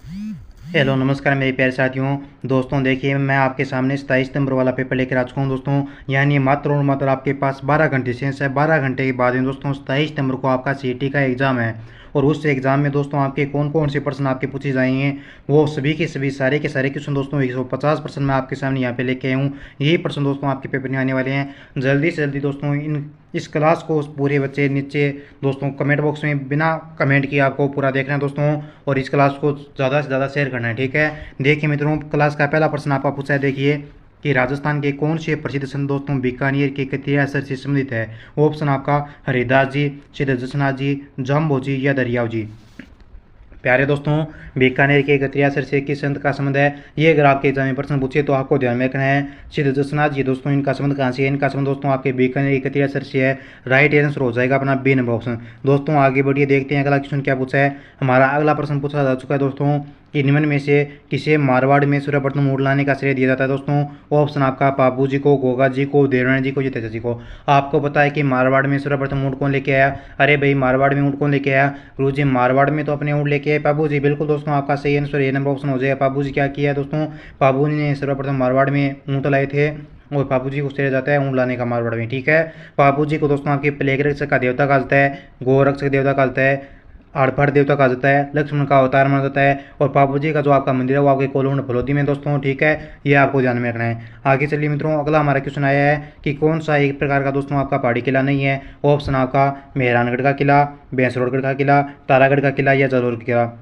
Hello नमस्कार मेरे प्यारे साथियों। दोस्तों देखिए, मैं आपके सामने 27 नंबर वाला पेपर लेकर आ चुका हूँ दोस्तों। यानी मात्र और मात्र आपके पास 12 घंटे शेष है। 12 घंटे के बाद में दोस्तों 27 नंबर को आपका सीईटी का एग्ज़ाम है। और उस एग्ज़ाम में दोस्तों आपके कौन कौन से प्रश्न आपके पूछे जाएंगे, वो सभी के सभी सारे के सारे क्वेश्चन दोस्तों 150% मैं आपके सामने यहाँ पे लेके आया हूँ। यही प्रश्न दोस्तों आपके पेपर में आने वाले हैं। जल्दी से जल्दी दोस्तों इस क्लास को पूरे बच्चे नीचे दोस्तों कमेंट बॉक्स में बिना कमेंट किए आपको पूरा देखना है दोस्तों। और इस क्लास को ज़्यादा से ज़्यादा शेयर करना है, ठीक है। देखिए मित्रों, क्लास का पहला प्रश्न आपका पूछा है। देखिए कि राजस्थान के कौन से प्रसिद्ध संत दोस्तों बीकानेर के कतिया असर से संबंधित है। ऑप्शन आपका हरिदास जी, सिद्ध जसनाथ जी, जम्बो जी या दरियाव जी। प्यारे दोस्तों, बीकानेर के गतियासर से किस संत का संबंध है, ये अगर आपके एग्जाम में प्रश्न पूछे तो आपको ध्यान में रखना है। सिद्ध जसनाथ जी दोस्तों, इनका संबंध कहाँ से है? इनका संबंध दोस्तों आपके बीकानेर के गतियासर से है। राइट आंसर हो जाएगा अपना बी नंबर ऑप्शन। दोस्तों आगे बढ़िए, देखते हैं अगला क्वेश्चन क्या पूछा है। हमारा अगला प्रश्न पूछा जा चुका है दोस्तों कि निम्न में से किसे मारवाड़ में सर्वप्रथम मूड लाने का श्रेय दिया जाता है दोस्तों। ऑप्शन आपका पापू जी को, गोगा जी को, देवरानी जी को, जितेजा जी को। आपको पता है कि मारवाड़ में सर्वप्रथम ऊँट कौन लेके आया? अरे भाई, मारवाड़ में ऊँट कौन लेके आया? गुरु जी, मारवाड़ में तो अपने ऊँट लेके आए पापू जी। बिल्कुल दोस्तों, आपका सही आंसर ए नंबर ऑप्शन हो जाएगा। पापू जी क्या किया है दोस्तों? पापू जी ने सर्वप्रथम मारवाड़ में ऊँट लाए थे और पापू जी को श्रेय जाता है ऊँट लाने का मारवाड़ में, ठीक है। पापू जी को दोस्तों आपके प्लेग रक्षक का देवता कहा जाता है, गोरक्षक देवता कहा जाता है, आड़फाड़ देवता कहा जाता है, लक्ष्मण का अवतार माना जाता है। और पापू जी का जो आपका मंदिर है वो आपके कोलोन फलोदी में दोस्तों, ठीक है। ये आपको ध्यान में रखना है। आगे चलिए मित्रों, अगला हमारा क्वेश्चन आया है कि कौन सा एक प्रकार का दोस्तों आपका पहाड़ी किला नहीं है। ऑप्शन आपका मेहरानगढ़ का किला, भैंसरोडगढ़ का किला, तारागढ़ का किला या जलोर का किला।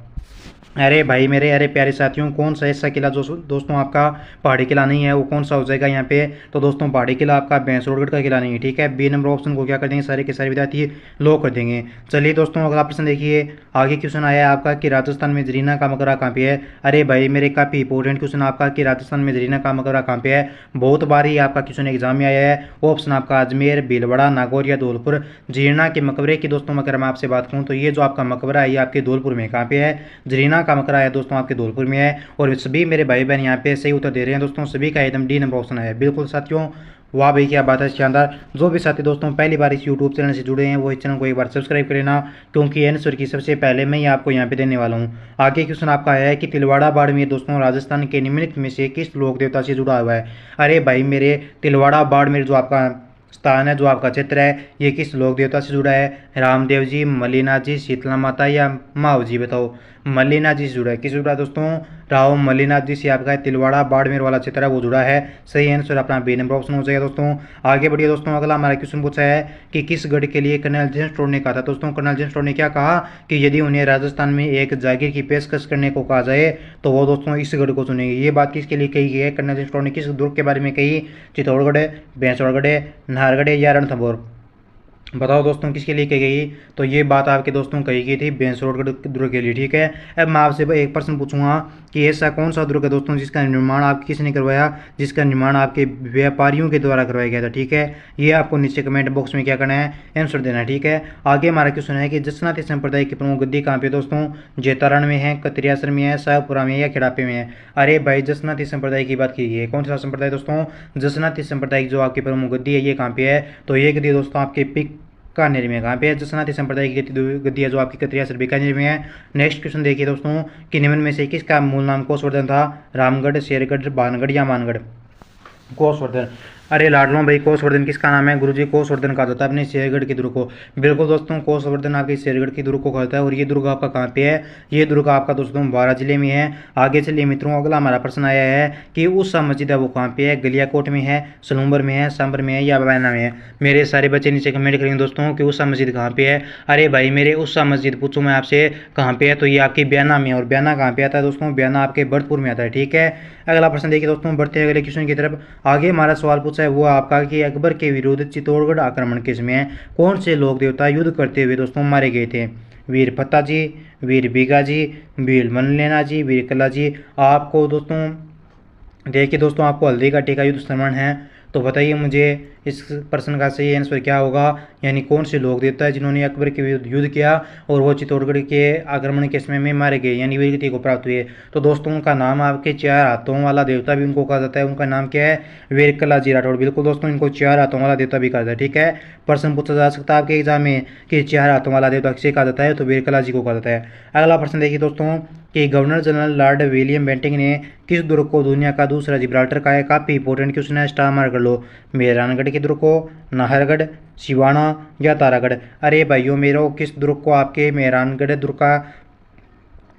अरे भाई मेरे अरे प्यारे साथियों, कौन सा ऐसा किला जो दोस्तों आपका पहाड़ी किला नहीं है, वो कौन सा हो जाएगा यहाँ पे? तो दोस्तों पहाड़ी किला आपका भैंसरोडगढ़ का किला नहीं है, ठीक है। बी नंबर ऑप्शन को क्या कर देंगे, सारे के सारे विद्यार्थी लो कर देंगे। चलिए दोस्तों अगला प्रश्न देखिए। आगे क्वेश्चन आया है आपका कि राजस्थान में जरीना का मकबरा कहाँ पे है। अरे भाई मेरे काफ़ी इंपॉर्टेंट क्वेश्चन आपका कि राजस्थान में जरीना का मकबरा कहाँ पे है। बहुत बार ही आपका क्वेश्चन एग्जाम में आया है। ऑप्शन आपका अजमेर, भीलवाड़ा, नागौर या धौलपुर। जरीना के मकबरे की दोस्तों अगर मैं आपसे बात करूँ तो ये जो आपका मकबरा है ये आपके धौलपुर में कहाँ पे है? जरीना का मकबरा है दोस्तों आपके धौलपुर में है। और सभी मेरे भाई बहन यहाँ पे सही उत्तर दे रहे हैं दोस्तों, सभी का एकदम डी नंबर ऑप्शन है। बिल्कुल साथियों, वाह भाई क्या बात है, शानदार। जो भी साथी दोस्तों पहली बार इस यूट्यूब चैनल से जुड़े हैं वो इस चैनल को एक बार सब्सक्राइब कर लेना, क्योंकि आंसर की सबसे पहले मैं ही आपको यहाँ पे देने वाला हूँ। आगे क्वेश्चन आपका आया है कि तिलवाड़ा बाड़मेर दोस्तों राजस्थान के निम्नलिखित में से किस लोक देवता से जुड़ा हुआ है। अरे भाई मेरे, तिलवाड़ा बाड़मेर जो आपका स्थान है, जो आपका क्षेत्र है, ये किस लोक देवता से जुड़ा है? रामदेव जी, मल्लीनाथ जी, शीतला माता या माव जी? बताओ। मल्लीनाथ जी से जुड़ा है। किस जुड़ा है दोस्तों? राव मल्लीनाथ जी से आपका तिलवाड़ा बाड़मेर वाला क्षेत्र है वो जुड़ा है। सही आंसर अपना बी नंबर ऑप्शन हो जाएगा दोस्तों। आगे बढ़िए दोस्तों, अगला हमारा क्वेश्चन पूछा है कि किस गढ़ के लिए कर्नल जेम्स टोड ने कहा था। दोस्तों कर्नल जेम्स टोड ने क्या कहा कि यदि उन्हें राजस्थान में एक जागीर की पेशकश करने को कहा जाए तो वो दोस्तों इस गढ़ को चुनेंगे। ये बात किसके लिए कही गई है? कर्नल जेम्स टोड ने किस दुर्ग के बारे में कही? चित्तौड़गढ़, भैंसवाड़गढ़, नाहरगढ़ या रणथंभौर? बताओ दोस्तों किसके लिए कही गई? तो ये बात आपके दोस्तों कही गई थी भैंसरोड दुर्ग के लिए, ठीक है। अब मैं आपसे एक प्रश्न पूछूंगा कि ऐसा कौन सा दुर्ग है दोस्तों जिसका निर्माण आप किसने करवाया, जिसका निर्माण आपके व्यापारियों के द्वारा करवाया गया था, ठीक है। ये आपको नीचे कमेंट बॉक्स में क्या करना है, आंसर देना है, ठीक है। आगे हमारा क्वेश्चन है कि जसनाती संप्रदाय की प्रमुख गद्दी कहाँ पे दोस्तों? जेतारण में है, कतरियासर में है, शाहपुरा में या खेड़ापे में है? अरे भाई, जसनाती संप्रदाय की बात की गई है। कौन सा संप्रदाय दोस्तों? जसनाती संप्रदाय जो आपकी प्रमुख गद्दी है ये कहाँ पे है? तो ये गद्दी दोस्तों आपके बीकानेर में। कहाँ पे है? जसनाती संप्रदाय की गद्दी है जो आपकी कतरियासर बीकानेर में है। नेक्स्ट क्वेश्चन देखिए दोस्तों कि निम्न में से किसका मूल नाम कोसवर्धन था? रामगढ़, शेरगढ़, भानगढ़ या मानगढ़? कोसवर्धन। अरे लाडलों भाई, कोसवर्धन किसका नाम है? गुरुजी कोसवर्धन कहा जाता है अपने शेरगढ़ के दुर्ग को। बिल्कुल दोस्तों, कोसवर्धन आपके शेरगढ़ की दुर्ग को कहता है। और ये दुर्ग आपका कहाँ पे है? ये दुर्ग आपका दोस्तों बारां जिले में है। आगे चलिए मित्रों, अगला हमारा प्रश्न आया है कि उषा मस्जिद है वो कहाँ पे है? गलियाकोट में है, सलूम्बर में है, सांबर में है या बैना में है? मेरे सारे बच्चे नीचे कमेंट करेंगे दोस्तों कि उषा मस्जिद कहाँ पे है। अरे भाई मेरे, उषा मस्जिद पूछूँ मैं आपसे कहाँ पे है तो ये आपकी बयाना में है। और बयाना कहाँ पे आता है दोस्तों? बयाना आपके भरतपुर में आता है, ठीक है। अगला प्रश्न देखिए दोस्तों, बढ़ते हैं अगले क्वेश्चन की तरफ। आगे हमारा सवाल पूछा है वो आपका कि अकबर के विरुद्ध चित्तौड़गढ़ आक्रमण के समय कौन से लोक देवता युद्ध करते हुए दोस्तों मारे गए थे? वीर फत्ता जी, वीर बीगा जी, वीर मनलेना जी, वीर कला जी। आपको दोस्तों देखिए दोस्तों, आपको हल्दी का टीका युद्ध स्मरण है, तो बताइए मुझे इस प्रश्न का सही आंसर क्या होगा। यानी कौन से लोग देवता है जिन्होंने अकबर के विरुद्ध युद्ध किया और वो चित्तौड़गढ़ के आक्रमण के समय में मारे गए यानी वीरगति को प्राप्त हुए। तो दोस्तों उनका नाम आपके चार हाथों वाला देवता भी उनको कहा जाता है। उनका नाम क्या है? वीरकला जी राठौड़। बिल्कुल दोस्तों, इनको चार हाथों वाला देवता भी कहा जाता है, ठीक है। प्रश्न पूछा जा सकता है आपके एग्जाम में कि चार हाथों वाला देवता किसे कहा जाता है, तो वीरकला जी को कहा जाता है। अगला प्रश्न देखिए दोस्तों कि governor general Lord William Bentinck ने किस दुर्ग को दुनिया का दूसरा जिब्राल्टर कहा है। काफ़ी इंपॉर्टेंट क्वेश्चन है, स्टार मार्क कर लो। मेहरानगढ़ के दुर्ग को, नाहरगढ़, सिवाना या तारागढ़। अरे भाइयों मेरो, किस दुर्ग को आपके मेहरानगढ़ दुर्ग का,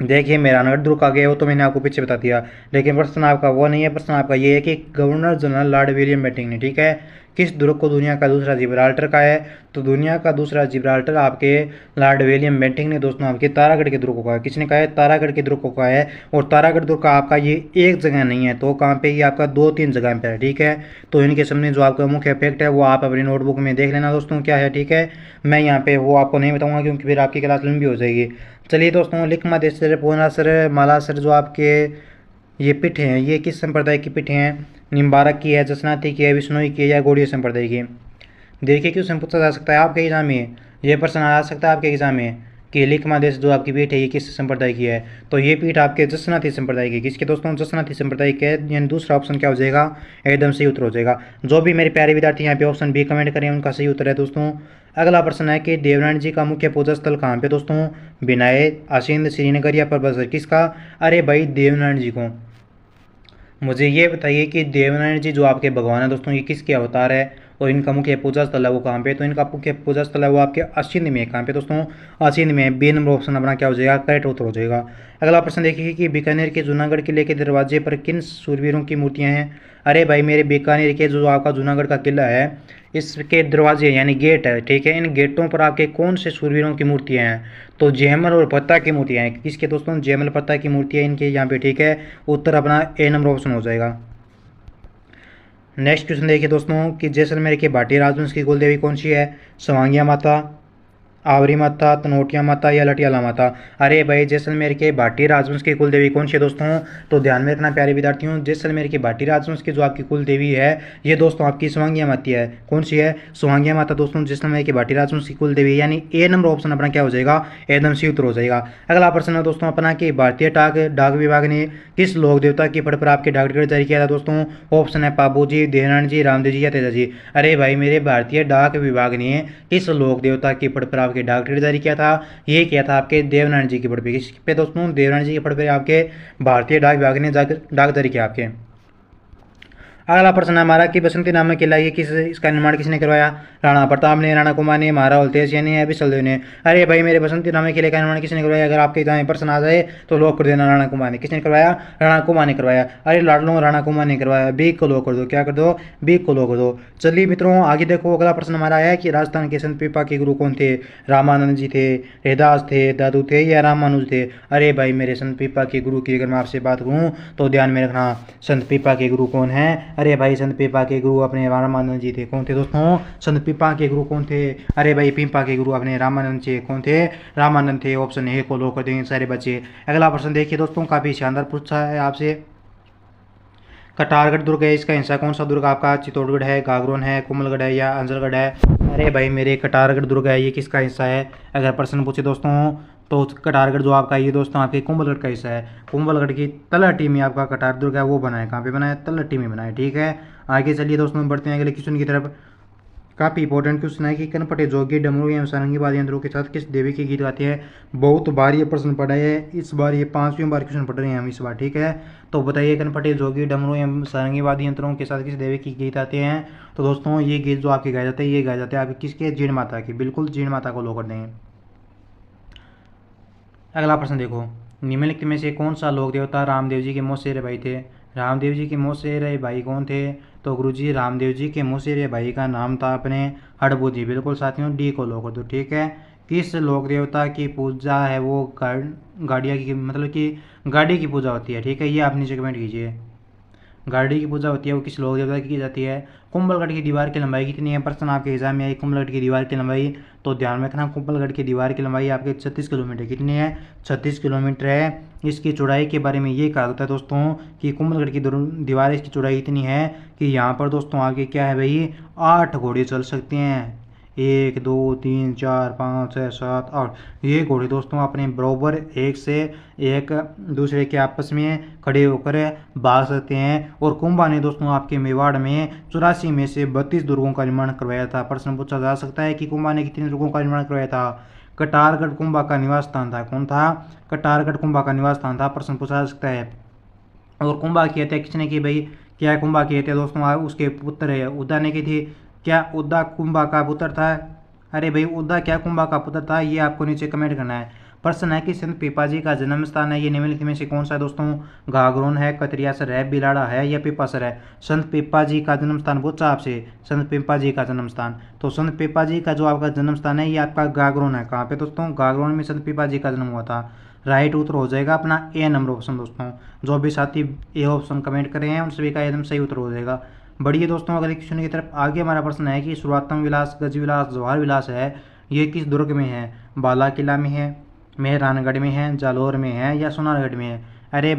देखिए मेहरानगढ़ दुर्ग आ गया, वो तो मैंने आपको पीछे बता दिया, लेकिन प्रश्न आपका वो नहीं है। प्रश्न आपका ये है कि governor general Lord William Bentinck ने, ठीक है, किस दुर्ग को दुनिया का दूसरा जिब्राल्टर का है। तो दुनिया का दूसरा जिब्राल्टर आपके लॉर्ड विलियम बेंटिंक ने दोस्तों आपके तारागढ़ के दुर्ग को कहा है। किसने कहा है? तारागढ़ के दुर्ग को कहा है। और तारागढ़ दुर्ग का आपका ये एक जगह नहीं है, तो कहाँ पे, ये आपका 2-3 जगह पे है, ठीक है। तो इनके सामने जो आपका मुख्य फैक्ट है वो आप अपनी नोटबुक में देख लेना दोस्तों क्या है, ठीक है। मैं यहाँ पे वो आपको नहीं बताऊँगा क्योंकि फिर आपकी क्लास लंबी हो जाएगी। चलिए दोस्तों, लिखमा देशर, पूर्णासर, मालासर जो आपके ये पीठ हैं, ये किस संप्रदाय की पीठ हैं? निम्बारक की है, जसनाती की है, विष्णुई की है या गौड़ीय संप्रदाय की? देखिए क्वेश्चन पूछा जा सकता है आपके एग्जाम में, ये प्रश्न आ सकता है आपके एग्जाम में कि लिखमा देश जो आपकी पीठ है ये किस संप्रदाय की है। तो ये पीठ आपके जसनाती संप्रदाय की। किसके दोस्तों? जसनाती संप्रदाय के। यानी दूसरा ऑप्शन क्या हो जाएगा? एकदम सही उत्तर हो जाएगा। जो भी मेरे प्यारे विद्यार्थी यहाँ पे ऑप्शन बी कमेंट करें उनका सही उत्तर है दोस्तों। अगला प्रश्न है कि देवनारायण जी का मुख्य पूजा स्थल कहाँ पे दोस्तों? बिनाए, आसीन, श्रीनगर या परबसर? किसका? अरे भाई देवनारायण जी को। मुझे ये बताइए कि देवनारायण जी जो आपके भगवान है दोस्तों, ये किसके अवतार है और इनका मुख्य पूजा स्थल है वो कहाँ पे? तो इनका मुख्य पूजा स्थल है वो आपके असिंध में। कहाँ पे दोस्तों? असिंध में। बी नंबर ऑप्शन अपना क्या हो जाएगा? करेक्ट उत्तर हो जाएगा। अगला प्रश्न देखिए कि बीकानेर के जूनागढ़ किले के दरवाजे पर किन सूरवीरों की मूर्तियाँ हैं? अरे भाई मेरे बीकानेर के जो आपका जूनागढ़ का किला है, इसके दरवाजे यानी गेट है, ठीक है, इन गेटों पर आपके कौन से सूरवीरों की मूर्तियाँ हैं? तो जयमल और पत्ता की मूर्तियाँ हैं। किसके दोस्तों? जयमल पत्ता की मूर्तियाँ इनके यहाँ पे, ठीक है। उत्तर अपना ए नंबर ऑप्शन हो जाएगा। नेक्स्ट क्वेश्चन देखिए दोस्तों कि जैसलमेर के भाटी राजवंश की कुल देवी कौन सी है? सवांगिया माता, आवरी माता, तनोटिया माता या लटियाला माता? अरे भाई जैसलमेर के भाटी राजवंश की कुल देवी कौन सी है दोस्तों? तो ध्यान में रखना प्यारे विद्यार्थियों, जैसलमेर के भाटी राजवंश की जो आपकी कुल देवी है ये दोस्तों आपकी सुहांगिया माता है। कौन सी है? सुहांगिया माता दोस्तों जैसलमेर के भाटी राजवंश की कुल देवी, यानी ए नंबर ऑप्शन अपना क्या हो जाएगा? एकदम सही उत्तर हो जाएगा। अगला प्रश्न है दोस्तों अपना कि भारतीय डाक विभाग ने किस लोक देवता की पट पर आपके डाक टिकट जारी किया था दोस्तों? ऑप्शन है बाबू जी, देवनारायण जी, रामदेव जी या तेजा जी। अरे भाई मेरे भारतीय डाक विभाग ने किस लोक देवता की पट पर आपके डाक टिकट जारी किया था? ये किया था आपके देवनारायण जी की पट पे। किस पे दोस्तों? देवनारायण जी की पट पे आपके भारतीय डाक विभाग ने डाक जारी किया आपके। अगला प्रश्न हमारा कि बसंती नामक किला ये इसका निर्माण किसने करवाया? राणा प्रताप ने, राणा कुमार ने, महाराज होलतेज ने या विशलदेव ने? अरे भाई मेरे बसंती नामक किले का निर्माण किसने करवाया? अगर आपके एग्जाम में प्रश्न आ जाए तो लॉक कर देना राणा कुमार ने। किसने करवाया? राणा कुमार ने करवाया। अरे लाडलो, राणा कुमार ने करवाया। बी को लॉक कर दो। क्या कर दो? बी को लॉक कर दो। चलिए मित्रों आगे देखो, अगला प्रश्न हमारा है कि राजस्थान के संत पीपा के गुरु कौन थे? रामानंद जी थे, रैदास थे, दादू थे या रामानुज थे? अरे भाई मेरे संत पीपा के गुरु की अगर मैं आपसे बात करूँ तो ध्यान में रखना, संत पीपा के गुरु कौन है? अरे भाई संत पीपा के गुरु अपने रामानंद जी थे। कौन थे दोस्तों? संत पीपा के गुरु कौन थे? अरे भाई पीपा के गुरु अपने रामानंद जी। कौन थे? रामानंद थे। ऑप्शन ए को लॉक कर देंगे सारे बच्चे। अगला प्रश्न देखिए दोस्तों, काफी शानदार पूछा है आपसे। कटारगढ़ दुर्ग है, इसका हिस्सा कौन सा दुर्ग आपका? चित्तौड़गढ़ है, गागरोन है, कोमलगढ़ है या अंजलगढ़ है? अरे भाई मेरे कटारगढ़ दुर्ग है, ये किसका हिस्सा है? अगर प्रश्न पूछे दोस्तों तो कटारगढ़ जो आपका ये दोस्तों आपके कुंभलगढ़ का हिस्सा है। कुंभलगढ़ की तलहटी में आपका कटार दुर्ग है वो बना है। कहाँ पे बना है? तलहटी में बना है, ठीक है। आगे चलिए दोस्तों बढ़ते हैं अगले क्वेश्चन की तरफ। काफ़ी इंपॉर्टेंट क्वेश्चन है कि कनपटे जोगी डमरू एवं सारंगी वाद्य यंत्रों के साथ किस देवी के गीत गाते हैं? बहुत बार ये प्रश्न पढ़ा है, इस बार ये 5वीं बार क्वेश्चन पढ़ रहे हैं हम इस बार, ठीक है। तो बताइए कनपटे जोगी डमरू एवं सारंगी वाद्य यंत्रों के साथ किस देवी के गीत आते हैं? तो दोस्तों ये गीत जो आपके गाए जाते हैं ये गाए जाते हैं आपके किसके? जीण माता की। बिल्कुल जीण माता को लो कर देंगे। अगला प्रश्न देखो, निम्नलिखित में से कौन सा लोक देवता रामदेव जी के मौसेरे भाई थे? रामदेव जी के मौसेरे भाई कौन थे? तो गुरुजी रामदेव जी के मौसेरे भाई का नाम था अपने हड़बू जी। बिल्कुल साथियों डी को लॉक कर दो, ठीक है। किस लोक देवता की पूजा है वो गाड़िया की, मतलब कि गाड़ी की पूजा होती है, ठीक है। ये आप नीचे कमेंट कीजिए। गाड़ी की पूजा होती है वो किस लोक देवता की जाती है? कुंभलगढ़ की दीवार की लंबाई कितनी है? प्रश्न आपके एग्जाम में आई कुंभलगढ़ की दीवार की लंबाई। तो ध्यान में रखना कुंभलगढ़ की दीवार की लंबाई आपके 36 किलोमीटर। कितनी है? 36 किलोमीटर है। इसकी चौड़ाई के बारे में ये कहा जाता है दोस्तों कि कुंभलगढ़ की दीवार इसकी चौड़ाई इतनी है कि यहाँ पर दोस्तों आगे क्या है भाई 8 घोड़े चल सकते हैं। 1 2 3 4 5 6 7 8 ये घोड़े दोस्तों अपने बराबर एक से एक दूसरे के आपस में खड़े होकर भाग सकते हैं। और कुंभा ने दोस्तों आपके मेवाड़ में 84 में से 32 दुर्गों का निर्माण करवाया था। प्रश्न पूछा जा सकता है कि कुंभा ने कितने दुर्गों का निर्माण करवाया था? कटारगढ़ कुंभा का निवास स्थान था। कौन था? कटारगढ़ कुंभा का निवास स्थान था। प्रश्न पूछा जा सकता है। और कुंभा की हत्या किसने की भाई? क्या है कुंभा की हत्या दोस्तों? उसके पुत्र है उद्दा ने की थी। क्या उद्दा कुंभा का पुत्र था? अरे भाई उद्दा क्या कुंभा का पुत्र था? ये आपको नीचे कमेंट करना है। प्रश्न है कि संत पीपाजी का जन्म स्थान है ये निम्नलिखित में से कौन सा है दोस्तों? घाघरोन है, कतरियासर है, बिलाड़ा है या पीपासर है? संत पीपाजी का जन्म स्थान पूछा आपसे, संत पीपाजी का जन्म स्थान। तो संत पीपाजी का जो आपका जन्म स्थान है ये आपका घाघरोन है। कहाँ पे दोस्तों? घाघरोन में संत पीपाजी का जन्म हुआ था। राइट उत्तर हो जाएगा अपना ए नंबर ऑप्शन दोस्तों। जो भी साथी ए ऑप्शन कमेंट कर रहे हैं उन सभी का एकदम सही उत्तर हो जाएगा। बढ़िए दोस्तों अगले क्वेश्चन की तरफ आगे हमारा प्रश्न है कि शुरुआतम विलास, गज विलास, जवाहर विलास है ये किस दुर्ग में है? बाला किला में है, मेहरानगढ़ में है, जालौर में है या सोनारगढ़ में है? अरे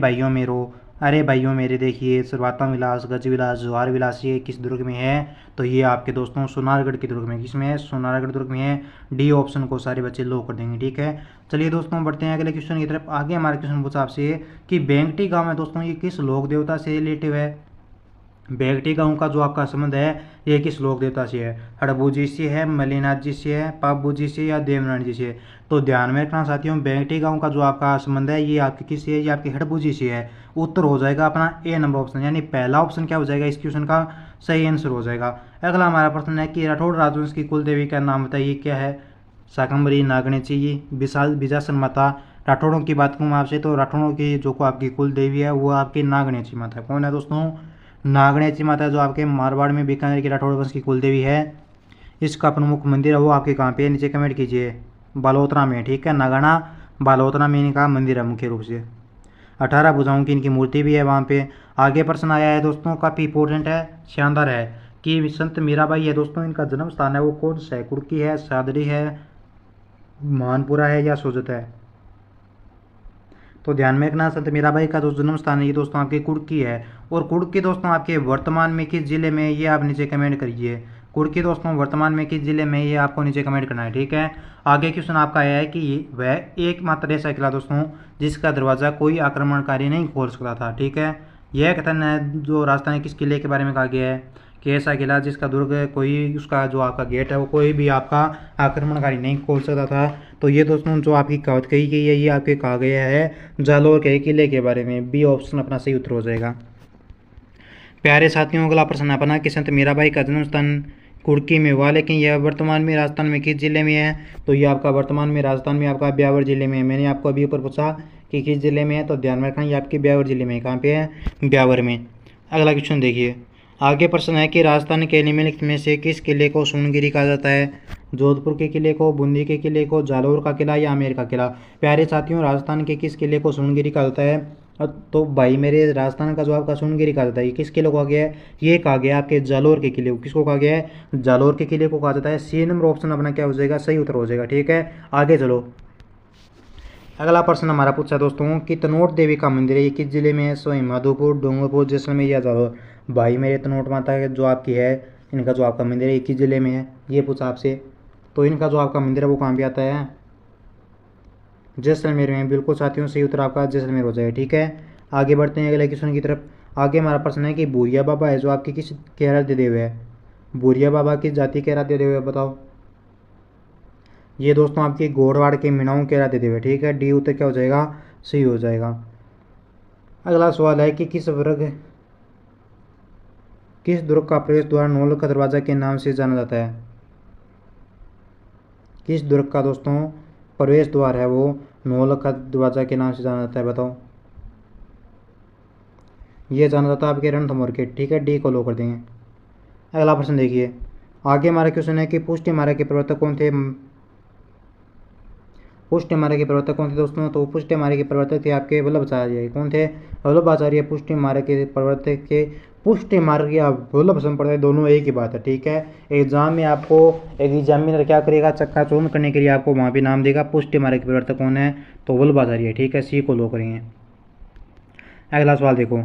भाइयों मेरे देखिए शुरुआतम विलास, गज विलास, जवाहर विलास ये किस दुर्ग में है? तो ये आपके दोस्तों सोनारगढ़ के दुर्ग में। किसमें है? सोनारगढ़ दुर्ग में है। डी ऑप्शन को सारे बच्चे लो कर देंगे। ठीक है, चलिए दोस्तों बढ़ते हैं अगले क्वेश्चन की तरफ। आगे हमारा क्वेश्चन पूछा आपसे कि बेंगटी गांव है दोस्तों ये किस लोक देवता से रिलेटिव है? बेंगटी गांव का जो आपका संबंध है ये किस लोक देवता से है? हड़बू जी से है, मल्लीनाथ जी से है, पापू जी से या देवनारायण जी से? तो ध्यान में रखना साथियों, बेंगटी गांव का जो आपका संबंध है ये आपके किससे है? ये आपके हड़बू जी से है। उत्तर हो जाएगा अपना ए नंबर ऑप्शन, यानी पहला ऑप्शन क्या हो जाएगा इस क्वेश्चन का? सही आंसर हो जाएगा। अगला हमारा प्रश्न है कि राठौड़ राजवंश की कुल देवी का नाम बताइए क्या है? शाकंभरी, नागणेची, विशाल, बिजासन माता। राठौड़ों की बात करूँ आपसे तो राठौड़ों की जो को आपकी कुल देवी है वो आपकी नागणेची माता। कौन है दोस्तों? नागणेची माता जो आपके मारवाड़ में बीकानेर की राठौड़ वंश की कुल देवी है। इसका प्रमुख मंदिर है वो आपके कहाँ पे है? नीचे कमेंट कीजिए। बालोतरा में। ठीक है, नागणा बालोतरा में इनका मंदिर है मुख्य रूप से। 18 भुजाओं की इनकी मूर्ति भी है वहाँ पे। आगे प्रश्न आया है दोस्तों, काफ़ी इंपॉर्टेंट है, शानदार है कि संत मीराबाई है दोस्तों इनका जन्म स्थान है वो कौन सा है? कुर्की है, सादरी है, मानपुरा है या सोजत है? तो ध्यान में रखना संत मीराबाई का जो जन्म स्थान है ये दोस्तों आपके कुर्की है। और कुर्की दोस्तों आपके वर्तमान में किस जिले में ये आप नीचे कमेंट करिए। कुर्की दोस्तों वर्तमान में किस जिले में ये आपको नीचे कमेंट करना है। ठीक है, आगे क्वेश्चन आपका आया है कि वह एकमात्र ऐसा किला दोस्तों जिसका दरवाजा कोई आक्रमणकारी नहीं खोल सकता था। ठीक है, यह कथन है जो राजस्थान किस किले के बारे में कहा गया है कि ऐसा किला जिसका दुर्ग कोई उसका जो आपका गेट है वो कोई भी आपका आक्रमणकारी नहीं खोल सकता था। तो ये दोस्तों जो आपकी कहावत कही गई है ये आपके कहा गया है जालोर के किले के बारे में। बी ऑप्शन अपना सही उत्तर हो जाएगा। प्यारे साथियों अगला प्रश्न अपना कि संत मीराबाई का जन्म स्थान कुर्की में हुआ लेकिन यह वर्तमान में राजस्थान में किस जिले में है? तो ये आपका वर्तमान में राजस्थान में आपका ब्यावर जिले में है। मैंने आपको अभी ऊपर पूछा कि किस जिले में है तो ध्यान में रखना ये आपके ब्यावर जिले में। कहाँ पे है? ब्यावर में। अगला क्वेश्चन देखिए, आगे प्रश्न है कि राजस्थान के निम्नलिखित में से किस किले को सोनगिरी कहा जाता है? जोधपुर के किले को, बूंदी के किले को, जालौर का किला या आमेर का किला? प्यारे साथियों राजस्थान के किस किले को सोनगिरी कहा जाता है? तो भाई मेरे राजस्थान का जो आपका सोनगिरी कहा जाता है ये किस किले को कहा गया है? ये कहा गया आपके जालौर के किले को। किसको कहा गया है? जालौर के किले को कहा जाता है। सी नंबर ऑप्शन अपना क्या हो जाएगा? सही उत्तर हो जाएगा। ठीक है, आगे चलो। अगला प्रश्न हमारा पूछा दोस्तों कि तनोट देवी का मंदिर है ये किस जिले में है? सवाई माधोपुर, डूंगरपुर, जैसलमेर या जालौर? भाई मेरे तनोट माता जो आपकी है इनका जो आपका मंदिर है ये किस जिले में है ये पूछा आपसे। तो इनका जो आपका मंदिर है वो कहाँ पे आता है? जैसलमेर में। बिल्कुल साथियों सही उत्तर आपका जैसलमेर हो जाएगा। ठीक है, आगे बढ़ते हैं अगले क्वेश्चन की तरफ। आगे हमारा प्रश्न है कि भूरिया बाबा है जो आपके किस के आराध्य देव है? भूरिया बाबा किस जाति के आराध्य देव है बताओ? ये दोस्तों आपके गोड़वाड़ के मीणाओं के आराध्य देव है। ठीक है, डी उत्तर क्या हो जाएगा? सही हो जाएगा। अगला सवाल है कि किस दुर्ग का प्रवेश द्वार नौलखा दरवाजा के नाम से जाना जाता है? किस दुर्ग का दोस्तों प्रवेश द्वार है वो नौलखा दरवाजा के नाम से जाना जाता है बताओ? ये जाना जाता है आपके रणथंभौर के। ठीक है, डी को लो कर देंगे। अगला प्रश्न देखिए, आगे हमारा क्वेश्चन है कि पुष्टि मार्ग के प्रवर्तक कौन थे? पुष्टि मार्ग के प्रवर्तक कौन थे दोस्तों? तो पुष्टि मार्ग के प्रवर्तक थे आपके वल्लभाचार्य। कौन थे? वल्लभाचार्य पुष्टि मार्ग के प्रवर्तक के। पुष्टि मार्ग या वल्लभ संप्रदाय दोनों एक ही बात है। ठीक है, एग्जाम में आपको एक एग्जामिनर क्या करेगा चक्का चौंध करने के लिए आपको वहाँ पे नाम देगा पुष्टि मार्ग के प्रवर्तक कौन है? तो वल्लभाचार्य। ठीक है, सी को लो करेंगे। अगला सवाल देखो,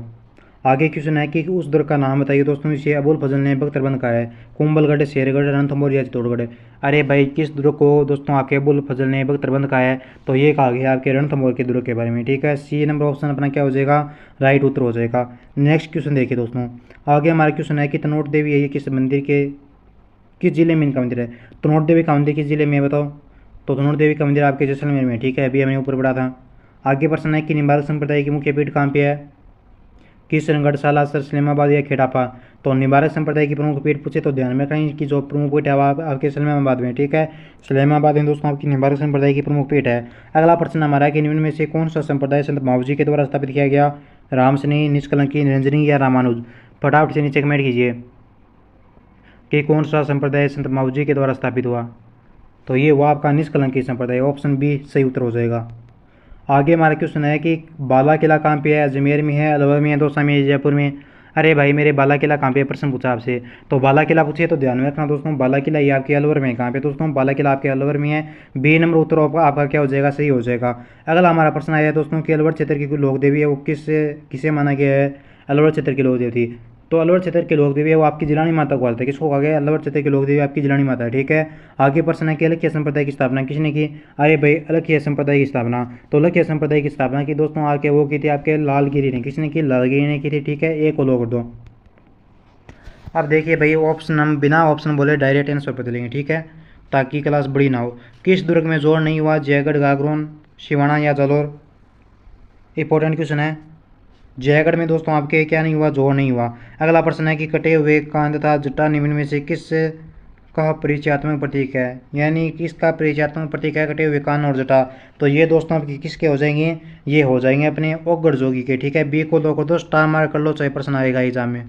आगे क्वेश्चन है कि उस दुर्ग का नाम बताइए दोस्तों इसे अबुल फजल ने बख्तरबंद कहा है। कुंभलगढ़, शेरगढ़, रणथंभौर या चित्तौड़गढ़? अरे भाई किस दुर्ग को दोस्तों आपके अबुल फजल ने बख्तरबंद कहा है? तो ये कहा गया आपके रणथंभौर के दुर्ग के बारे में। ठीक है, सी नंबर ऑप्शन अपना क्या हो जाएगा? राइट उत्तर हो जाएगा। नेक्स्ट क्वेश्चन देखिए दोस्तों, आगे हमारा क्वेश्चन है कि तनोट देवी है ये किस मंदिर के किस जिले में इनका मंदिर है? तनोट देवी का मंदिर किस जिले में है बताओ? तो धनौर देवी का मंदिर आपके जैसलमेर में, ठीक है, अभी हमने ऊपर पढ़ा था। आगे प्रश्न है कि निम्बार्क संप्रदाय की मुख्य पीठ कहाँ पे है? किशनगढ़, सालासर, इस्लामाबाद या खेड़ापा। तो निम्बार्क संप्रदाय की प्रमुख पीठ पूछे तो ध्यान में रखें कि जो प्रमुख पीठ है वो आपके इस्लामाबाद में, ठीक है, इस्लामाबाद में दोस्तों आपकी निम्बार्क संप्रदाय की प्रमुख पीठ है। अगला प्रश्न हमारा है कि निम्न में से कौन सा संप्रदाय संत मावजी के द्वारा स्थापित किया गया? रामसनी, निष्कलंकी, निरंजनी या रामानुज। फटाफट से नीचे कमेंट कीजिए कि कौन सा संप्रदाय संत मावजी के द्वारा स्थापित हुआ। तो ये हुआ आपका निष्कलंकी संप्रदाय, ऑप्शन बी सही उत्तर हो जाएगा। आगे हमारा क्वेश्चन है कि बाला किला कहाँ पे है? अजमेर में है, अलवर में है, दौसा में है, जयपुर में। अरे भाई मेरे बाला किला कहाँ पे है? प्रश्न पूछा आपसे, तो बाला किला पूछिए तो ध्यान में रखना दोस्तों, बाला किला ये आपके अलवर में है। कहाँ पे दोस्तों? बाला किला आपके अलवर में है। बी नंबर उत्तर आपका क्या हो जाएगा? सही हो जाएगा। अगला हमारा प्रश्न आया है दोस्तों कि अलवर क्षेत्र की लोक देवी है वो किसे माना गया है? अलवर क्षेत्र की लोक देवी थी, तो अलवर क्षेत्र के लोक देवी है वो आपकी जिलानी माता को बोलते हैं। किसको कहा गया? अलवर क्षेत्र के लोक देवी आपकी जिलानी माता है, ठीक है। आगे प्रश्न है कि अलखिया संप्रदाय की स्थापना किसने की? अरे भाई अलखिया संप्रदाय की स्थापना, तो अलखिया संप्रदाय की स्थापना की दोस्तों आके वो की थी आपके लालगिरी ने। किसने की? लालगिरी ने की थी, ठीक है, एक को लो कर दो। अब देखिए भाई ऑप्शन हम बिना ऑप्शन बोले डायरेक्ट आंसर बदलेंगे, ठीक है, ताकि क्लास बड़ी ना हो। किस दुर्ग में जोर नहीं हुआ? जयगढ़, गागरोन, सिवाना या जालौर। इंपॉर्टेंट क्वेश्चन है। जयगढ़ में दोस्तों आपके क्या नहीं हुआ? जोर नहीं हुआ। अगला प्रश्न है कि कटे हुए कान तथा जटा निम्न में से किस का परिचयात्मक प्रतीक है? यानी किसका परिचयात्मक प्रतीक है कटे हुए कान और जटा? तो ये दोस्तों आपके किसके हो जाएंगे? ये हो जाएंगे अपने ओगढ़ जोगी के, ठीक है। बी को दो कर दो, स्टार मार्क कर लो, चाहे प्रश्न आएगा एग्जाम में।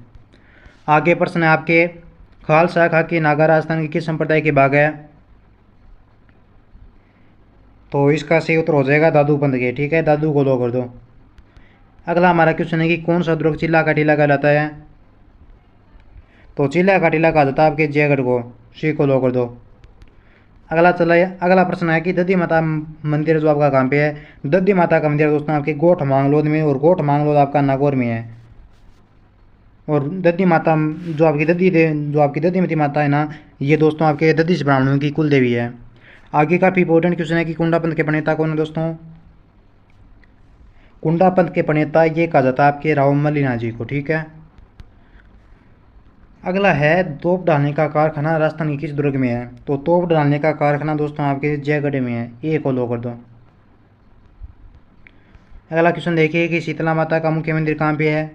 आगे प्रश्न है आपके खालसा खाकी नागा राजस्थान के किस संप्रदाय के भाग है? तो इसका सही उत्तर हो जाएगा दादू पंथ के, ठीक है, दादू को दो कर दो। अगला हमारा क्वेश्चन है कि कौन सा दुर्ग चिल्ला का टीला कहलाता है? तो चिल्ला का टीला कहा जाता है आपके जयगढ़ को, सी को लो कर दो। अगला प्रश्न है कि दद्दी माता मंदिर जो आपका कहाँ पे है? दद्दी माता का मंदिर दोस्तों आपके गोठ मांगलोद में, और गोठ मांगलोद आपका नागौर में है। और दद्दी माता जो आपकी दद्दी माता है ना, ये दोस्तों आपके दद्दी से ब्राह्मणों की कुल देवी है। आगे काफ़ी इंपॉर्टेंट क्वेश्चन है कि कुंडा पंथ के प्रणेता कौन है दोस्तों? कुंडा पंथ के प्रणेता ये कहा जाता है आपके रावमल नाथ जी को, ठीक है। अगला है तोप डालने का कारखाना राजस्थान के किस दुर्ग में है? तो तोप डालने का कारखाना दोस्तों आपके जयगढ़ में है, ए को लो कर दो। अगला क्वेश्चन देखिए कि शीतला माता का मुख्य मंदिर कहाँ पे है?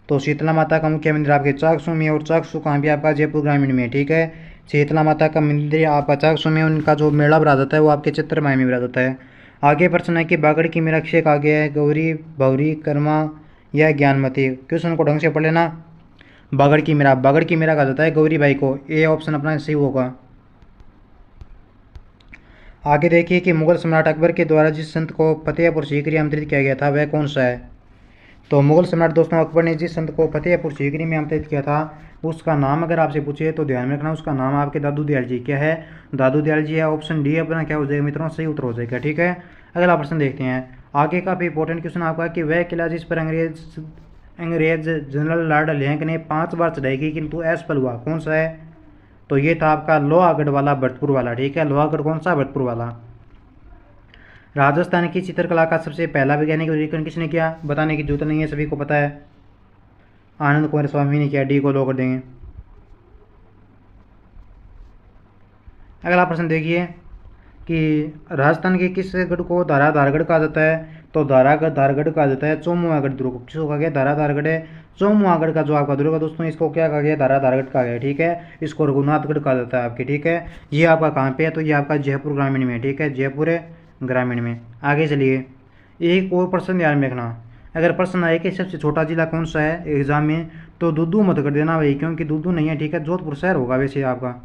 तो शीतला माता का मुख्य मंदिर आपके चाकसू में, और चाकसू कहाँ पे आपका? जयपुर ग्रामीण में, ठीक है। शीतला माता का मंदिर आपका चाकसू में, उनका जो मेला भरा जाता है वो आपके चित्रमाई में भरा जाता है। आगे प्रश्न है कि बागड़ की मेरा किसे कहा गया है? गौरी, भौरी, कर्मा या ज्ञानमती। क्वेश्चन को ढंग से पढ़ लेना। बागड़ की मेरा कहा जाता है गौरी बाई को, ए ऑप्शन अपना सही होगा। आगे देखिए कि मुगल सम्राट अकबर के द्वारा जिस संत को फतेहपुर सीकरी आमंत्रित किया गया था वह कौन सा है? तो मुगल सम्राट दोस्तों अकबर ने जिस संत को फतेहपुर सीकरी में आमंत्रित किया था उसका नाम अगर आपसे पूछे तो ध्यान में रखना, उसका नाम आपके दादू दयाल जी। क्या है? दादू दयाल जी है। ऑप्शन डी अपना क्या हो जाएगा मित्रों? सही उत्तर हो जाएगा, ठीक है। अगला प्रश्न देखते हैं। आगे काफ़ी इंपॉर्टेंट क्वेश्चन आपका कि वह किला जिस पर अंग्रेज जनरल लॉर्ड लेंक ने 5 बार चढ़ाई की किंतु असफल हुआ, कौन सा है? तो ये था आपका लोहागढ़ वाला, भरतपुर वाला, ठीक है। लोहागढ़ कौन सा? भरतपुर वाला। राजस्थान की चित्रकला का सबसे पहला वैज्ञानिक वर्गीकरण किसने किया? बताने की जरूरत नहीं है, सभी को पता है, आनंद कुमार स्वामी ने किया। डी को लो कर देंगे। अगला प्रश्न देखिए कि राजस्थान के किस गढ़ को धाराधारगढ़ कहा जाता है? तो धाराधारगढ़ कहा जाता है चौमुआगढ़ दुर्ग। किसको कहा गया? धाराधारगढ़ है। चौमुआगढ़ का जो आपका दुर्ग है दोस्तों इसको क्या कहा गया? धाराधारगढ़ कहा गया, ठीक है। इसको रघुनाथगढ़ कहा जाता है आपके, ठीक है। ये आपका कहाँ पे है? तो ये आपका जयपुर ग्रामीण में, ठीक है, जयपुर ग्रामीण में। आगे चलिए, एक और प्रश्न ध्यान में रखना। अगर प्रश्न आए कि सबसे छोटा जिला कौन सा है एग्जाम में, तो दूदू मत कर देना भाई, क्योंकि दूदू नहीं है, ठीक है, जोधपुर शहर होगा वैसे आपका।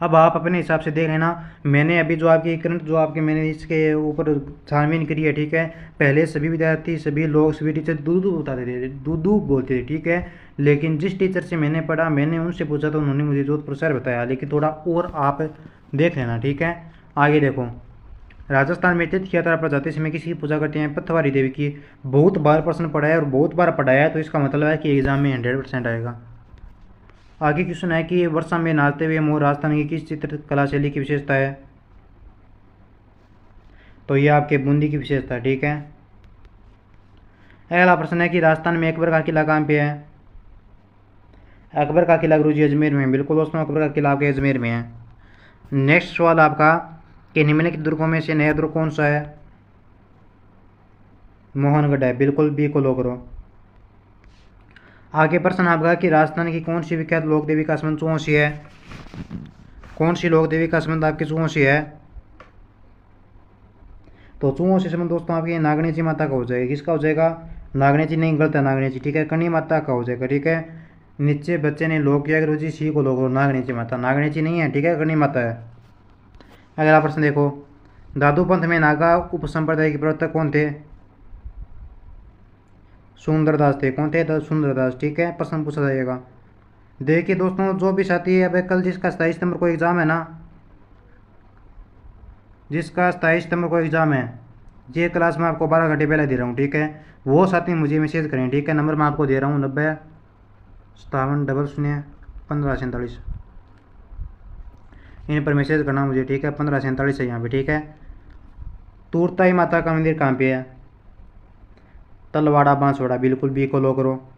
अब आप अपने हिसाब से देख लेना। मैंने अभी जो आपकी करंट जो आपके मैंने इसके ऊपर छानबीन करी है, ठीक है। पहले सभी विद्यार्थी, सभी लोग, सभी टीचर दूदू बताते थे, दूदू बोलते थे, ठीक है। लेकिन जिस टीचर से मैंने पढ़ा, मैंने उनसे पूछा तो उन्होंने मुझे जोधपुर शहर बताया। लेकिन थोड़ा और आप देख लेना, ठीक है। आगे देखो, राजस्थान में तीर्थ यात्रा पर जाते समय किसी की पूजा करते हैं? पथवारी देवी की। बहुत बार प्रश्न पढ़ा है और बहुत बार पढ़ाया है, तो इसका मतलब है कि एग्जाम में 100% आएगा। आगे क्वेश्चन है कि वर्षा में नाचते हुए मोर राजस्थान की किस चित्रकला शैली की विशेषता है? तो ये आपके बूंदी की विशेषता, ठीक है। अगला प्रश्न है कि राजस्थान में अकबर का किला कहाँ पे है? अकबर का किला गुरुजी अजमेर में। बिल्कुल दोस्तों, अकबर का किला आपके अजमेर में है। नेक्स्ट सवाल आपका कि निम्नलिखित दुर्गों में से नया दुर्ग कौन सा है? मोहनगढ़ है, बिल्कुल बी को लो करो। आगे प्रश्न आपका कि राजस्थान की कौन सी विख्यात लोक देवी का संबंध चूहों से है? कौन सी लोक देवी का संबंध आपके चूहों से है? तो चूहों से संबंध दोस्तों आपकी नागणी जी माता का हो जाएगा। किसका हो जाएगा? नागणी जी नहीं, गलत है नागणी जी, ठीक है, कणी माता का हो जाएगा, ठीक है। नीचे बच्चे ने लोग किया गुरु जी, सी को लोग नागणी जी माता, नागणी जी नहीं है, ठीक है, कणी माता है। अगला प्रश्न देखो, दादू पंथ में नागा उपसंप्रदाय के प्रवर्तक कौन थे? सुंदरदास थे। कौन थे? सुंदरदास, ठीक है, प्रश्न पूछा जाएगा। देखिए दोस्तों, जो भी साथी है, अब कल जिसका 27 सितंबर को एग्जाम है ना, जिसका 27 सितंबर को एग्जाम है, ये क्लास में आपको 12 घंटे पहले दे रहा हूँ, ठीक है, वो साथी मुझे मैसेज करें, ठीक है। नंबर मैं आपको दे रहा हूँ 9057001547, इन पर मैसेज करना मुझे, ठीक है। 1547 है यहाँ पे, ठीक है। तूरताई माता का मंदिर कहाँ पे है? तलवाड़ा बांसवाड़ा, बिल्कुल बी को लो करो।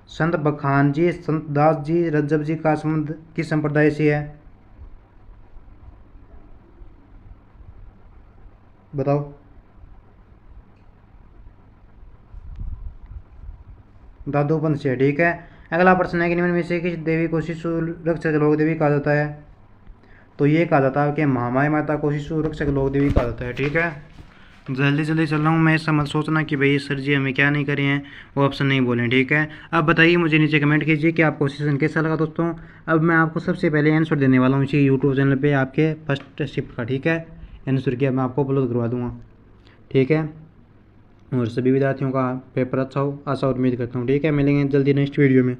संत बखान जी, संत दास जी, रज्जब जी का संबंध किस संप्रदाय से है? बताओ। दादू पंथ से, ठीक है। अगला प्रश्न है कि निम्न में से किस देवी को शिशु रक्षक लोक देवी कहा जाता है? तो ये कहा जाता है कि महामाया माता को शिशु रक्षक लोक देवी कहा जाता है, ठीक है। जल्दी जल्दी चल रहा हूँ मैं, ऐसा मत सोचना कि भाई सर जी हमें क्या नहीं करे हैं, वो ऑप्शन नहीं बोलें, ठीक है। अब बताइए मुझे नीचे कमेंट कीजिए कि आपको सेशन कैसा लगा दोस्तों। अब मैं आपको सबसे पहले आंसर देने वाला हूँ इसी यूट्यूब चैनल पे आपके फर्स्ट शिफ्ट का, ठीक है। आंसर किया मैं आपको अपलोड करवा दूँगा, ठीक है। और सभी विद्यार्थियों का पेपर अच्छा हो, आशा और उम्मीद करता हूँ, ठीक है। मिलेंगे जल्दी नेक्स्ट वीडियो में।